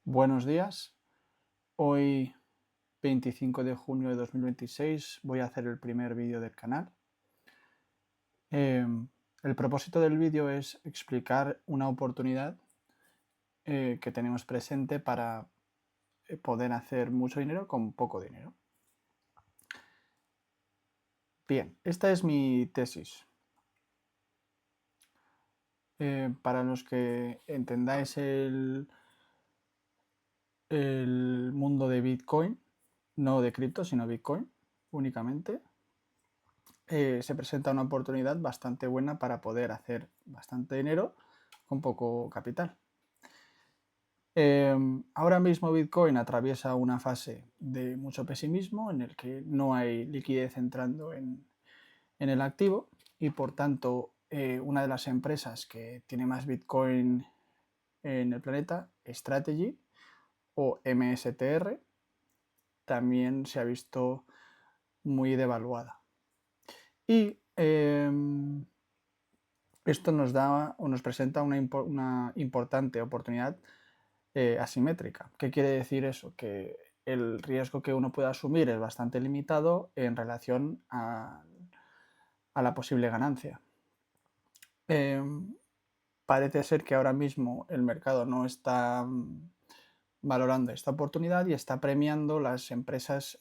Buenos días. Hoy, 25 de junio de 2026, voy a hacer el primer vídeo del canal. El propósito del vídeo es explicar una oportunidad que tenemos presente para poder hacer mucho dinero con poco dinero. Bien, esta es mi tesis. Para los que entendáis el mundo de Bitcoin, no de cripto, sino Bitcoin únicamente, se presenta una oportunidad bastante buena para poder hacer bastante dinero con poco capital. Ahora mismo Bitcoin atraviesa una fase de mucho pesimismo en el que no hay liquidez entrando en el activo y por tanto una de las empresas que tiene más Bitcoin en el planeta, Strategy o MSTR, también se ha visto muy devaluada. Y esto nos da o nos presenta una importante oportunidad asimétrica. ¿Qué quiere decir eso? Que el riesgo que uno puede asumir es bastante limitado en relación a la posible ganancia. Parece ser que ahora mismo el mercado no está valorando esta oportunidad y está premiando las empresas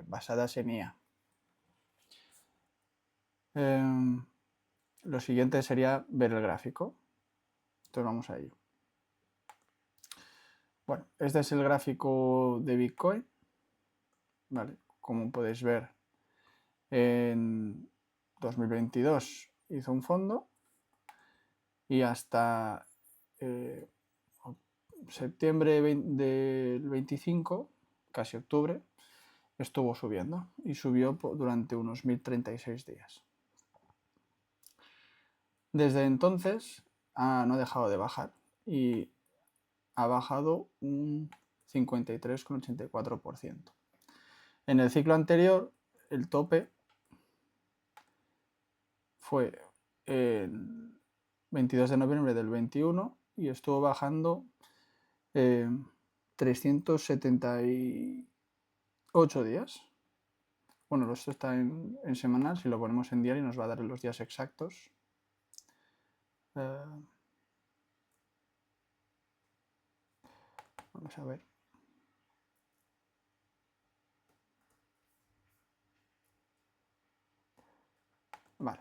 basadas en IA. Lo siguiente sería ver el gráfico. Entonces vamos a ello. Bueno, este es el gráfico de Bitcoin. ¿Vale? Como podéis ver, en 2022 hizo un fondo y hasta septiembre del 25, casi octubre, estuvo subiendo y subió durante unos 1036 días. Desde entonces no ha dejado de bajar y ha bajado un 53,84%. En el ciclo anterior, el tope fue el 22 de noviembre del 21 y estuvo bajando 378 días. Bueno, esto está en semanal, si lo ponemos en diario nos va a dar los días exactos. Vamos a ver. Vale.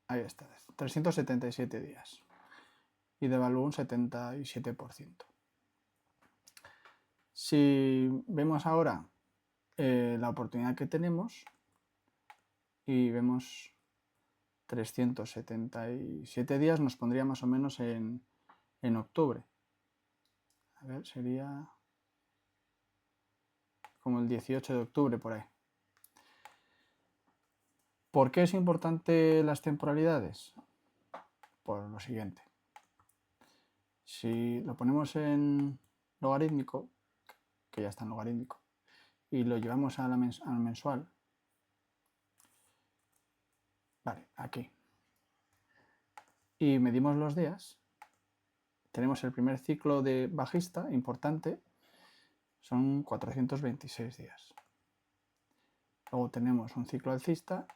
Ahí está, 377 días. Y devaluó un 77%. Si vemos ahora la oportunidad que tenemos y vemos 377 días, nos pondría más o menos en octubre. A ver, sería como el 18 de octubre por ahí. ¿Por qué es importante las temporalidades? Por lo siguiente. Si lo ponemos en logarítmico, que ya está en logarítmico, y lo llevamos al mensual, vale, aquí, y medimos los días, tenemos el primer ciclo de bajista importante, son 426 días. Luego tenemos un ciclo alcista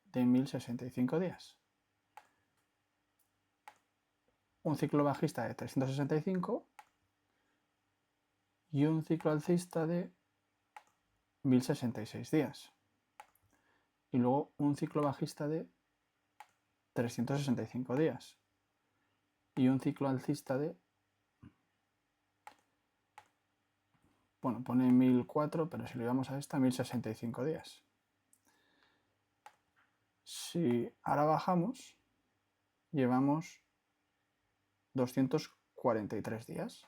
de 1065 días. Un ciclo bajista de 365 y un ciclo alcista de 1066 días. Y luego un ciclo bajista de 365 días. Y un ciclo alcista de... Bueno, pone 1004, pero si lo llevamos a esta, 1065 días. Si ahora bajamos, llevamos 243 días.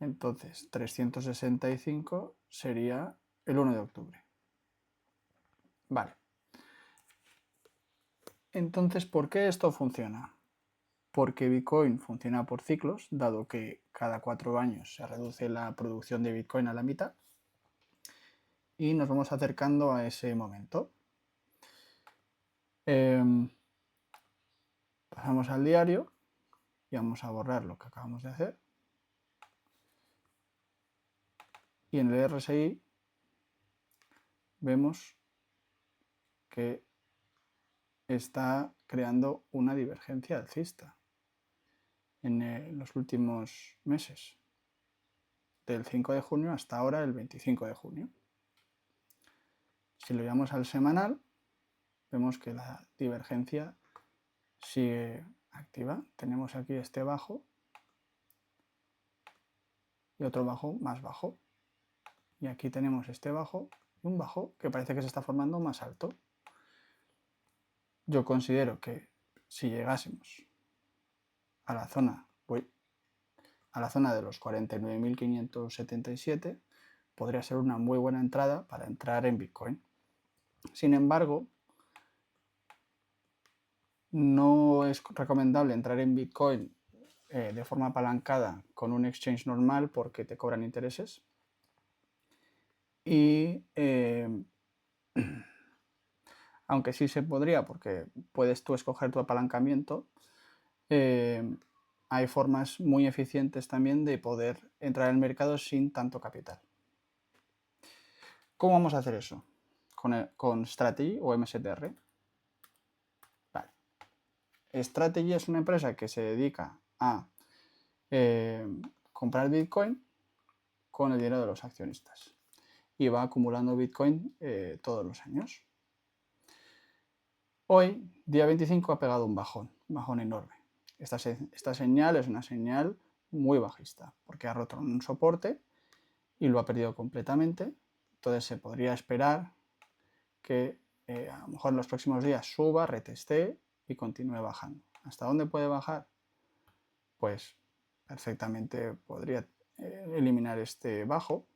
Entonces, 365 sería el 1 de octubre. Vale. Entonces, ¿por qué esto funciona? Porque Bitcoin funciona por ciclos, dado que cada 4 años se reduce la producción de Bitcoin a la mitad. Y nos vamos acercando a ese momento. Pasamos al diario y vamos a borrar lo que acabamos de hacer. Y en el RSI vemos que está creando una divergencia alcista en los últimos meses, del 5 de junio hasta ahora el 25 de junio. Si lo llevamos al semanal, vemos que la divergencia sigue activa. Tenemos aquí este bajo y otro bajo más bajo. Y aquí tenemos este bajo y un bajo que parece que se está formando más alto. Yo considero que si llegásemos a la zona, de los 49.577, podría ser una muy buena entrada para entrar en Bitcoin. Sin embargo, no es recomendable entrar en Bitcoin de forma apalancada con un exchange normal porque te cobran intereses. Y aunque sí se podría, porque puedes tú escoger tu apalancamiento, hay formas muy eficientes también de poder entrar al mercado sin tanto capital. ¿Cómo vamos a hacer eso? Con Strategy o MSTR. Vale. Strategy es una empresa que se dedica a comprar Bitcoin con el dinero de los accionistas y va acumulando Bitcoin todos los años. Hoy, día 25, ha pegado un bajón enorme. Esta señal es una señal muy bajista porque ha roto un soporte y lo ha perdido completamente. Entonces se podría esperar que a lo mejor en los próximos días suba, retestee y continúe bajando. ¿Hasta dónde puede bajar? Pues perfectamente podría eliminar este bajo,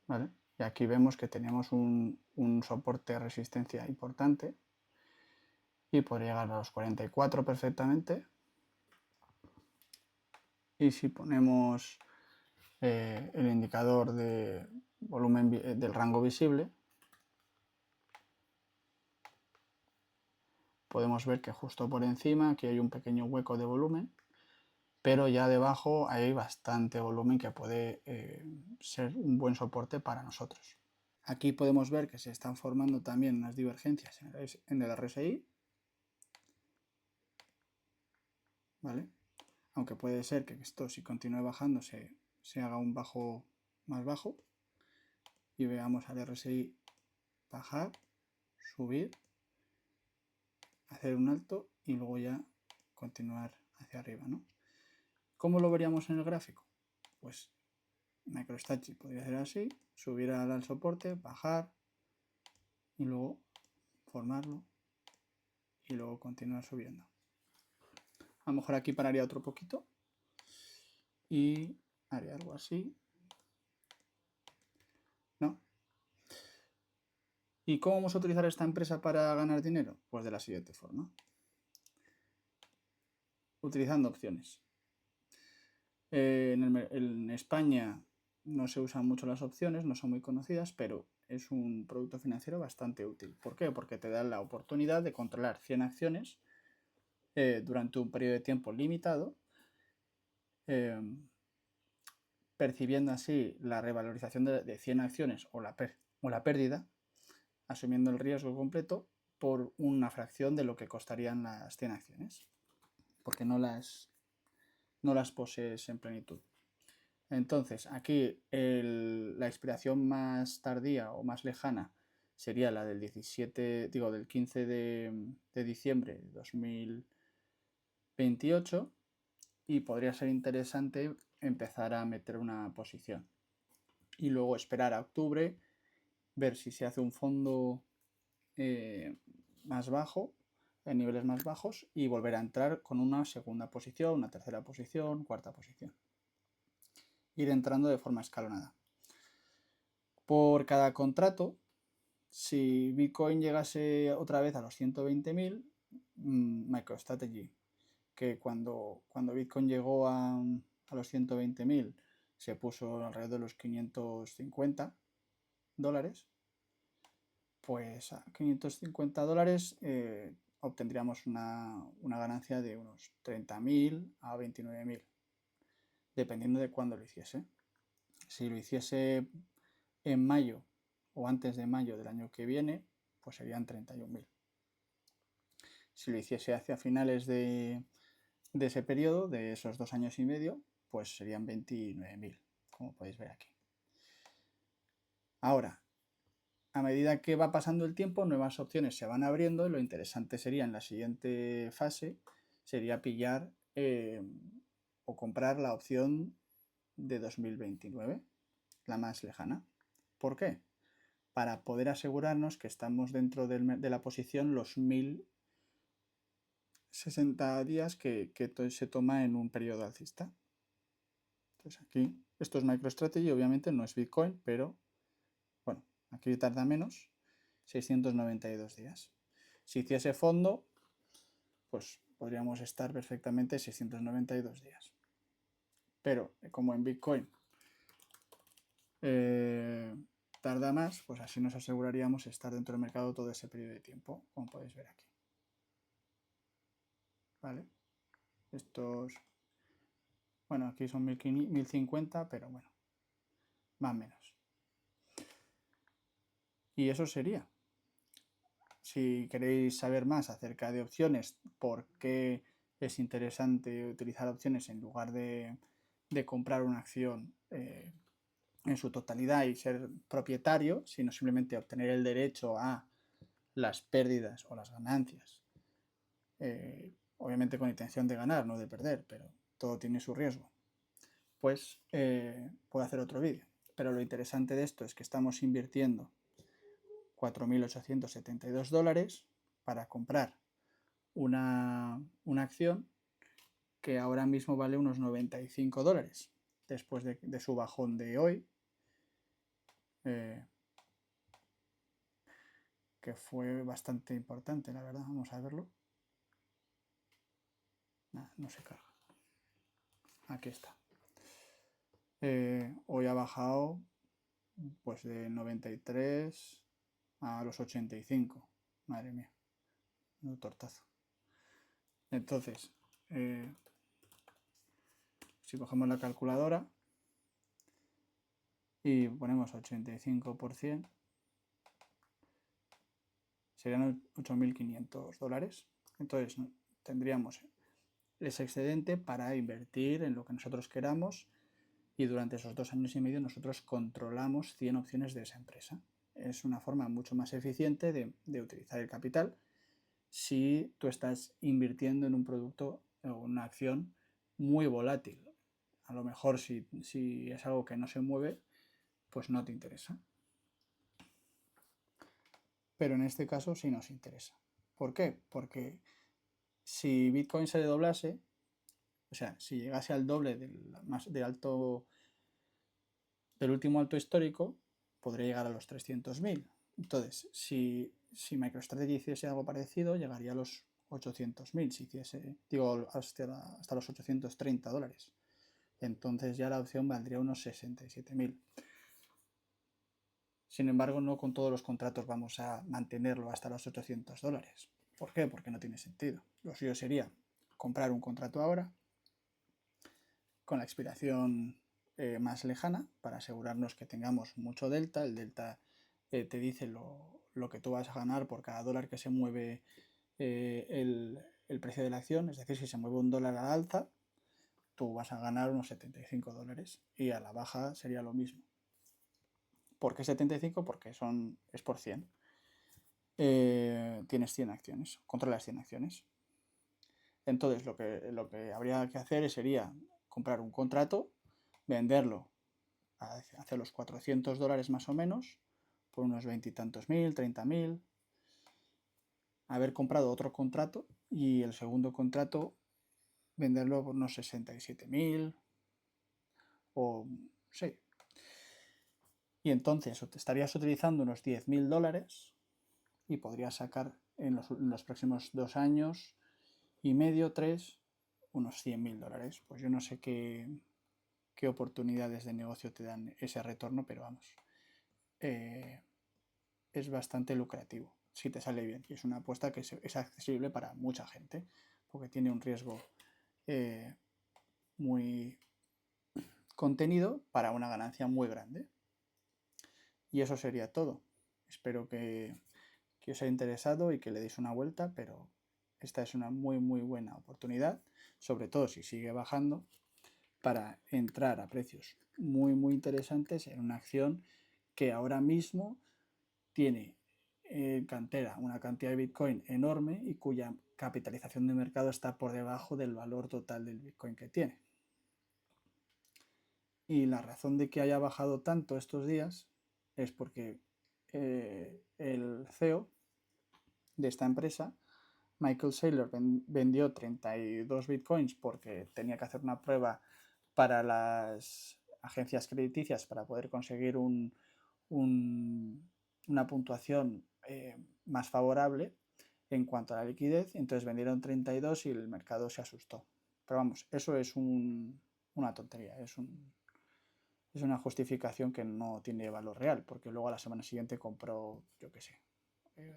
¿vale? Y aquí vemos que tenemos un soporte de resistencia importante y podría llegar a los 44 perfectamente. Y si ponemos el indicador de volumen del rango visible, podemos ver que justo por encima aquí hay un pequeño hueco de volumen, pero ya debajo hay bastante volumen que puede ser un buen soporte para nosotros. Aquí podemos ver que se están formando también unas divergencias en el RSI, ¿vale? Aunque puede ser que esto, si continúe bajando, se haga un bajo más bajo y veamos al RSI bajar, subir, hacer un alto y luego ya continuar hacia arriba, ¿no? ¿Cómo lo veríamos en el gráfico? Pues MicroStrategy podría ser así, subir al soporte, bajar y luego formarlo y luego continuar subiendo. A lo mejor aquí pararía otro poquito y haría algo así, ¿no? ¿Y cómo vamos a utilizar esta empresa para ganar dinero? Pues de la siguiente forma. Utilizando opciones. En España no se usan mucho las opciones, no son muy conocidas, pero es un producto financiero bastante útil. ¿Por qué? Porque te da la oportunidad de controlar 100 acciones durante un periodo de tiempo limitado, percibiendo así la revalorización de 100 acciones o la pérdida, asumiendo el riesgo completo por una fracción de lo que costarían las 100 acciones, porque no las posees en plenitud. Entonces, aquí la expiración más tardía o más lejana sería la del 15 de diciembre de 2028 y podría ser interesante empezar a meter una posición. Y luego esperar a octubre, ver si se hace un fondo más bajo, en niveles más bajos, y volver a entrar con una segunda posición, una tercera posición, cuarta posición. Ir entrando de forma escalonada. Por cada contrato, si Bitcoin llegase otra vez a los 120.000, MicroStrategy, que cuando Bitcoin llegó a los 120.000 se puso alrededor de los 550 dólares, pues a $550 obtendríamos una ganancia de unos 30.000 a 29.000, dependiendo de cuándo lo hiciese. Si lo hiciese en mayo o antes de mayo del año que viene, pues serían 31.000. Si lo hiciese hacia finales de ese periodo, de esos 2 años y medio, pues serían 29.000, como podéis ver aquí. Ahora, a medida que va pasando el tiempo, nuevas opciones se van abriendo y lo interesante sería en la siguiente fase, sería pillar o comprar la opción de 2029, la más lejana. ¿Por qué? Para poder asegurarnos que estamos dentro de la posición los 1060 días que se toma en un periodo alcista. Entonces aquí, esto es MicroStrategy, obviamente no es Bitcoin, pero bueno, aquí tarda menos, 692 días. Si hiciese fondo, pues podríamos estar perfectamente 692 días. Pero como en Bitcoin tarda más, pues así nos aseguraríamos estar dentro del mercado todo ese periodo de tiempo, como podéis ver aquí. ¿Vale? Estos, bueno, aquí son 1050, pero bueno, más o menos. Y eso sería. Si queréis saber más acerca de opciones, por qué es interesante utilizar opciones en lugar de comprar una acción en su totalidad y ser propietario, sino simplemente obtener el derecho a las pérdidas o las ganancias, obviamente con intención de ganar, no de perder, pero todo tiene su riesgo, pues puedo hacer otro vídeo. Pero lo interesante de esto es que estamos invirtiendo 4.872 dólares para comprar una acción que ahora mismo vale unos 95 dólares después de su bajón de hoy, que fue bastante importante, la verdad. Vamos a verlo. No se carga. Aquí está. Hoy ha bajado pues de 93 a los 85. Madre mía, un tortazo. Entonces, si cogemos la calculadora y ponemos 85%, serían 8.500 dólares. Entonces tendríamos ese excedente para invertir en lo que nosotros queramos y durante esos 2 años y medio nosotros controlamos 100 opciones de esa empresa. Es una forma mucho más eficiente de utilizar el capital si tú estás invirtiendo en un producto o una acción muy volátil. A lo mejor si es algo que no se mueve, pues no te interesa. Pero en este caso sí nos interesa. ¿Por qué? Porque si Bitcoin se doblase, o sea, si llegase al doble del último alto histórico, podría llegar a los 300.000. Entonces, si MicroStrategy hiciese algo parecido, llegaría a los 800.000, si hiciese, digo, hasta los 830 dólares. Entonces ya la opción valdría unos 67.000. Sin embargo, no con todos los contratos vamos a mantenerlo hasta los 800 dólares. ¿Por qué? Porque no tiene sentido. Lo suyo sería comprar un contrato ahora con la expiración más lejana para asegurarnos que tengamos mucho delta. El delta te dice lo que tú vas a ganar por cada dólar que se mueve el precio de la acción. Es decir, si se mueve un dólar a la alza, tú vas a ganar unos 75 dólares y a la baja sería lo mismo. ¿Por qué 75? Porque es por 100. Tienes 100 acciones, controlas 100 acciones. Entonces lo que habría que hacer sería comprar un contrato, venderlo hacia los 400 dólares más o menos, por unos 20 y tantos mil, 30.000, haber comprado otro contrato y el segundo contrato venderlo por unos 67.000 o sí. Y entonces estarías utilizando unos 10.000 dólares y podrías sacar en los próximos 2 años y medio, 3, unos 100.000 dólares. Pues yo no sé qué oportunidades de negocio te dan ese retorno, pero vamos, es bastante lucrativo. si te sale bien. Y es una apuesta que es accesible para mucha gente, porque tiene un riesgo muy contenido para una ganancia muy grande. Y eso sería todo. Espero que os haya interesado y que le deis una vuelta, pero esta es una muy buena oportunidad, sobre todo si sigue bajando, para entrar a precios muy interesantes en una acción que ahora mismo tiene en cantera una cantidad de Bitcoin enorme y cuya capitalización de mercado está por debajo del valor total del Bitcoin que tiene. Y la razón de que haya bajado tanto estos días es porque el CEO de esta empresa, Michael Saylor, vendió 32 bitcoins porque tenía que hacer una prueba para las agencias crediticias para poder conseguir una puntuación más favorable en cuanto a la liquidez. Entonces vendieron 32 y el mercado se asustó. Pero vamos, eso es una tontería, es una justificación que no tiene valor real, porque luego a la semana siguiente compró, yo qué sé,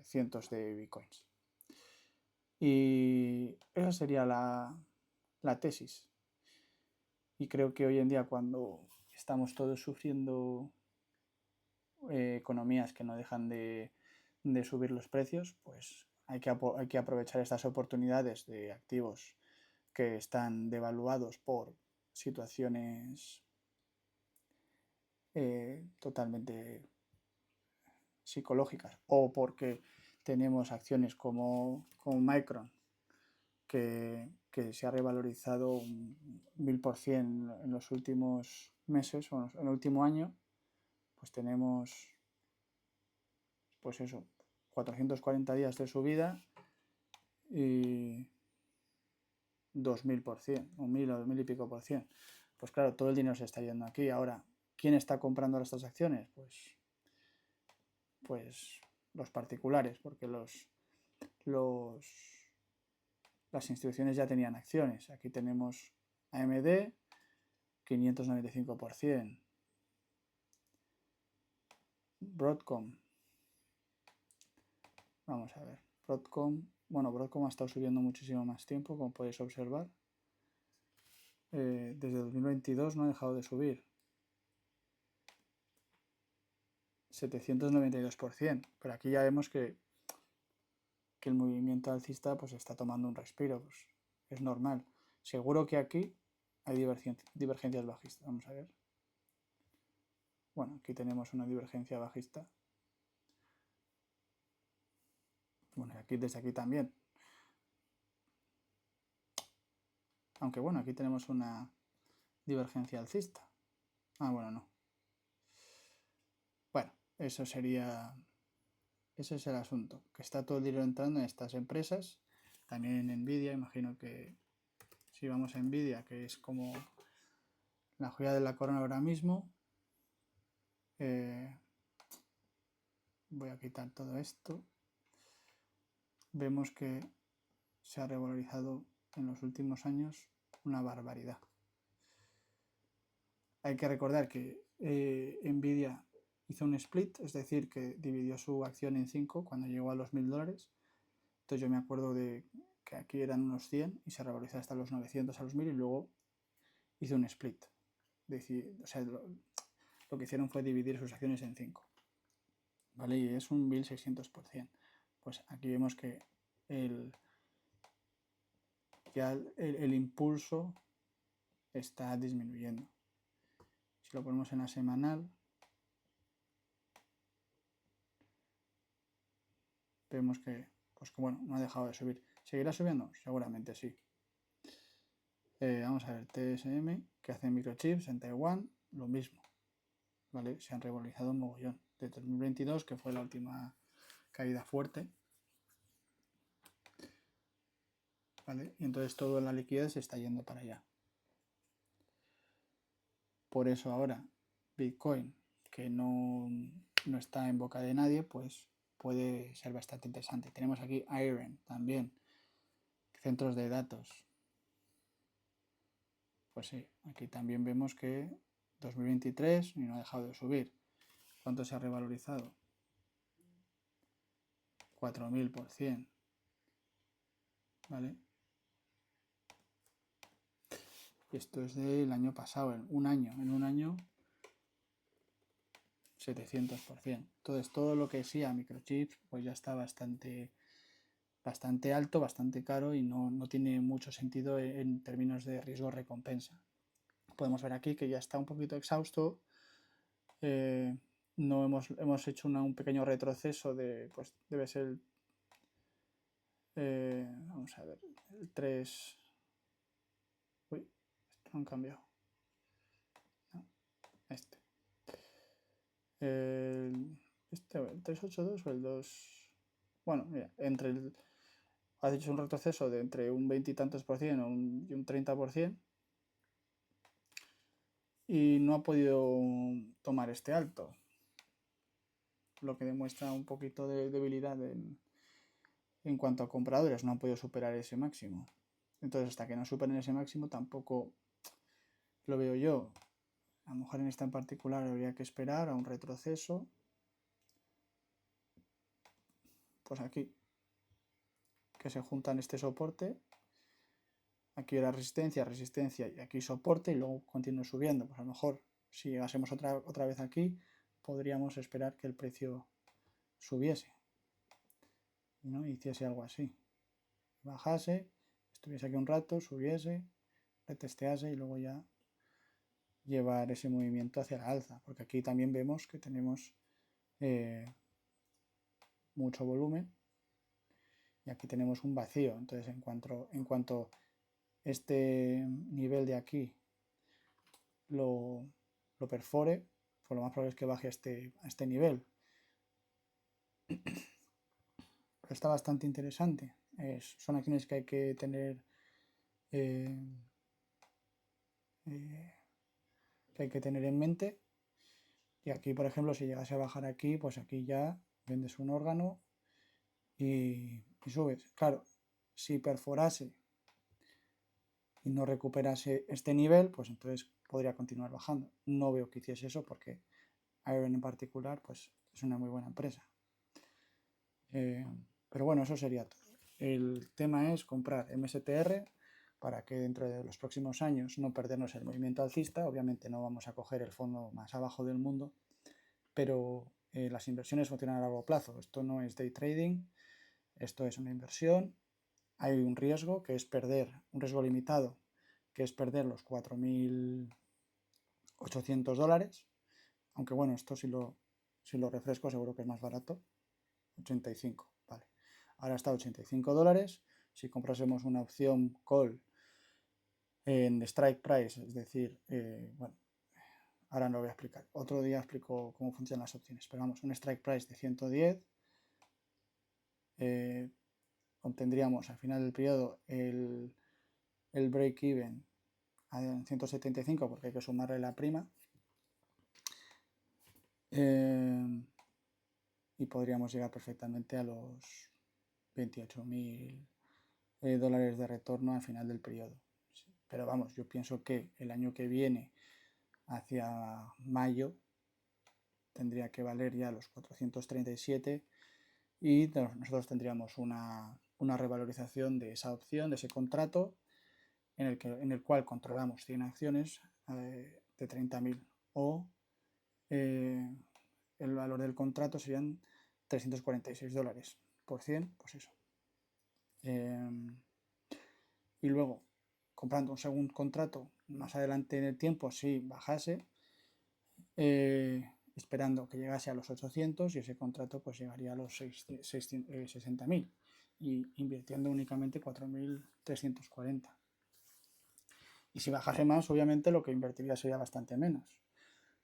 cientos de bitcoins. Y esa sería la tesis. Y creo que hoy en día, cuando estamos todos sufriendo economías que no dejan de subir los precios, pues hay que aprovechar estas oportunidades de activos que están devaluados por situaciones totalmente psicológicas, o porque tenemos acciones como Micron, que se ha revalorizado un 1000% en los últimos meses o en el último año. Pues tenemos, pues eso, 440 días de subida y 2000%, o 1000 o 2000 y pico por cien. Pues claro, todo el dinero se está yendo aquí. Ahora, ¿quién está comprando estas acciones? Pues los particulares, porque las instituciones ya tenían acciones. Aquí tenemos AMD, 595%. Broadcom. Vamos a ver. Broadcom ha estado subiendo muchísimo más tiempo, como podéis observar. Desde 2022 no ha dejado de subir. 792%. Pero aquí ya vemos que el movimiento alcista pues está tomando un respiro. Pues es normal. Seguro que aquí hay divergencias bajistas. Vamos a ver. Bueno, aquí tenemos una divergencia bajista. Bueno, aquí desde aquí también. Aunque bueno, aquí tenemos una divergencia alcista. Ah, bueno, no. Bueno, ese es el asunto, que está todo el dinero entrando en estas empresas, también en Nvidia. Imagino que si vamos a Nvidia, que es como la joya de la corona ahora mismo, voy a quitar todo esto. Vemos que se ha revalorizado en los últimos años una barbaridad. Hay que recordar que Nvidia hizo un split, es decir, que dividió su acción en 5 cuando llegó a los $1000. Entonces yo me acuerdo de que aquí eran unos 100 y se revalorizó hasta los 900, a los 1000, y luego hizo un split. O sea, lo que hicieron fue dividir sus acciones en 5. ¿Vale? Y es un 1600%. Pues aquí vemos que ya el impulso está disminuyendo. Si lo ponemos en la semanal, vemos que, pues que bueno, no ha dejado de subir. ¿Seguirá subiendo? Seguramente sí. Vamos a ver, TSM, que hace microchips en Taiwán, lo mismo. ¿Vale? Se han revalorizado un mogollón. De 2022, que fue la última caída fuerte. ¿Vale? Y entonces toda la liquidez se está yendo para allá. Por eso ahora Bitcoin, que no está en boca de nadie, pues puede ser bastante interesante. Tenemos aquí Iron también, centros de datos. Pues sí, aquí también vemos que 2023 y no ha dejado de subir. ¿Cuánto se ha revalorizado? 4000%, ¿vale? Y esto es del año pasado, en un año 700%. Entonces todo lo que sea microchips pues ya está bastante alto, bastante caro y no tiene mucho sentido en términos de riesgo-recompensa. Podemos ver aquí que ya está un poquito exhausto. No hemos hecho un pequeño retroceso de, pues debe ser vamos a ver, el 3. Uy, esto no han cambiado. No, este. El 382 o el 2. Bueno, mira, has hecho un retroceso de entre un 20 y tantos por cien y un 30%, y no ha podido tomar este alto, lo que demuestra un poquito de debilidad en cuanto a compradores. No han podido superar ese máximo. Entonces, hasta que no superen ese máximo, tampoco lo veo yo. A lo mejor en esta en particular habría que esperar a un retroceso. Pues aquí, que se juntan este soporte. Aquí era resistencia y aquí soporte y luego continúe subiendo. Pues a lo mejor si llegásemos otra vez aquí, podríamos esperar que el precio subiese, ¿no? Hiciese algo así. Bajase, estuviese aquí un rato, subiese, retestease y luego ya llevar ese movimiento hacia la alza. Porque aquí también vemos que tenemos mucho volumen y aquí tenemos un vacío. Entonces en cuanto este nivel de aquí lo perfore, pues lo más probable es que baje a este nivel. Está bastante interesante. Son acciones que hay que tener en mente. Y aquí, por ejemplo, si llegase a bajar aquí, pues aquí ya vendes un órgano y subes. Claro, si perforase y no recuperase este nivel, pues entonces podría continuar bajando. No veo que hiciese eso porque Iron en particular pues es una muy buena empresa. Pero bueno, eso sería todo. El tema es comprar MSTR para que dentro de los próximos años no perdernos el movimiento alcista. Obviamente no vamos a coger el fondo más abajo del mundo, pero las inversiones funcionan a largo plazo. Esto no es day trading, esto es una inversión. Hay un riesgo que es perder, un riesgo limitado, que es perder los 4.800 dólares. Aunque bueno, esto si lo refresco seguro que es más barato. 85, vale. Ahora está a 85 dólares. Si comprásemos una opción call en strike price, es decir, bueno, ahora no lo voy a explicar. Otro día explico cómo funcionan las opciones. Pero vamos, un strike price de 110. Obtendríamos al final del periodo el break-even a 175 porque hay que sumarle la prima. Y podríamos llegar perfectamente a los 28.000 dólares de retorno al final del periodo. Pero vamos, yo pienso que el año que viene, hacia mayo, tendría que valer ya los 437 y nosotros tendríamos una revalorización de esa opción, de ese contrato, en el cual controlamos 100 acciones de 30.000 o el valor del contrato serían 346 dólares por 100, pues eso. Y luego, comprando un segundo contrato más adelante en el tiempo, si bajase, esperando que llegase a los 800 y ese contrato pues llegaría a los 60.000 y invirtiendo únicamente 4.340. Y si bajase más, obviamente lo que invertiría sería bastante menos.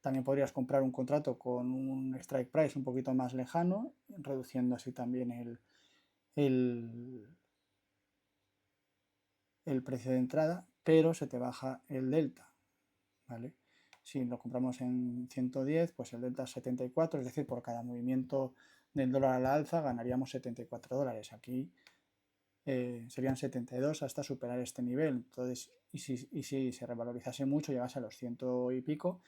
También podrías comprar un contrato con un strike price un poquito más lejano, reduciendo así también el precio de entrada, pero se te baja el delta, ¿vale? Si lo compramos en 110, pues el delta es 74, es decir, por cada movimiento del dólar a la alza ganaríamos 74 dólares. Aquí serían 72 hasta superar este nivel. Entonces, y si se revalorizase mucho, llegase a los 100 y pico,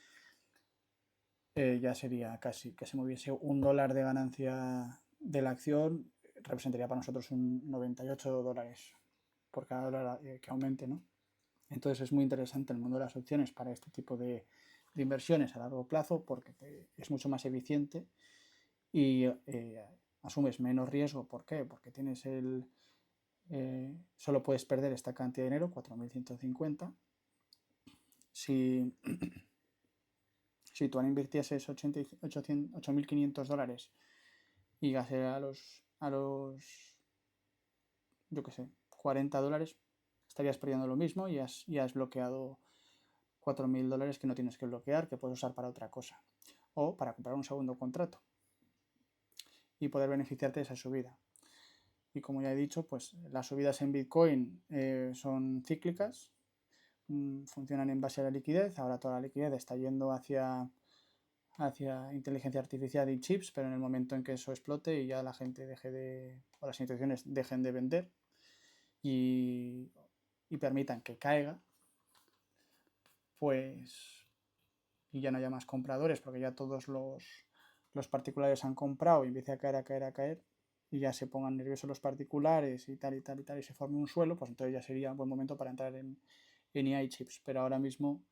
ya sería casi que se moviese $1 de ganancia de la acción, representaría para nosotros un 98 dólares por cada dólar que aumente, ¿no? Entonces es muy interesante el mundo de las opciones para este tipo de inversiones a largo plazo porque es mucho más eficiente y asumes menos riesgo. ¿Por qué? Porque tienes solo puedes perder esta cantidad de dinero, 4.150. Si, si tú invirtieses 8.500 dólares y gasé yo qué sé, 40 dólares, estarías perdiendo lo mismo y has bloqueado 4.000 dólares que no tienes que bloquear, que puedes usar para otra cosa o para comprar un segundo contrato y poder beneficiarte de esa subida. Y como ya he dicho, pues las subidas en Bitcoin son cíclicas, funcionan en base a la liquidez. Ahora toda la liquidez está yendo hacia inteligencia artificial y chips, pero en el momento en que eso explote y ya la gente o las instituciones dejen de vender y permitan que caiga, pues, y ya no haya más compradores, porque ya todos los particulares han comprado y empiece a caer, a caer, a caer, y ya se pongan nerviosos los particulares y tal y tal y tal, y se forme un suelo, pues entonces ya sería un buen momento para entrar en IA y chips. Pero ahora mismo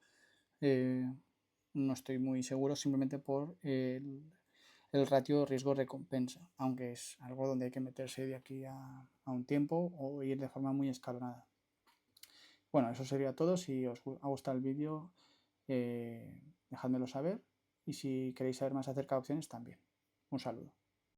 no estoy muy seguro, simplemente por el ratio riesgo-recompensa, aunque es algo donde hay que meterse de aquí a un tiempo o ir de forma muy escalonada. Bueno, eso sería todo. Si os ha gustado el vídeo, dejádmelo saber, y si queréis saber más acerca de opciones también. Un saludo.